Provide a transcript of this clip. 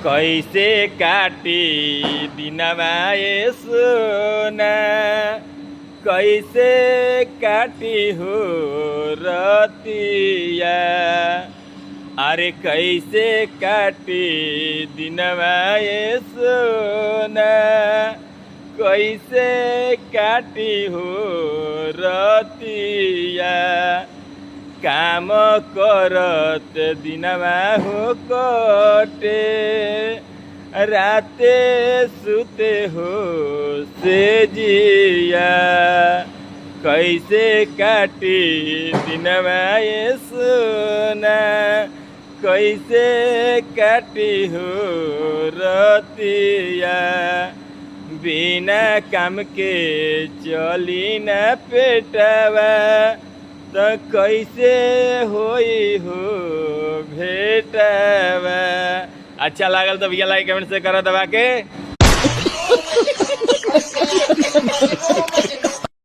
कैसे काटी दिनवा ये सोना, कैसे काटी हो रतिया। अरे कैसे काटी दिनवा ये सोना, कैसे काटी हो रतिया। काम करत दिनवा हो कटे, राते सुते हो से जिया। कैसे काटी दिनवा ये सोना, कैसे काटी हो रतिया। बिना काम के चली न पेटवा, तो कैसे होई हो भेटवा। अच्छा लागल तो भैया लाइक कमेंट से करो दबा के।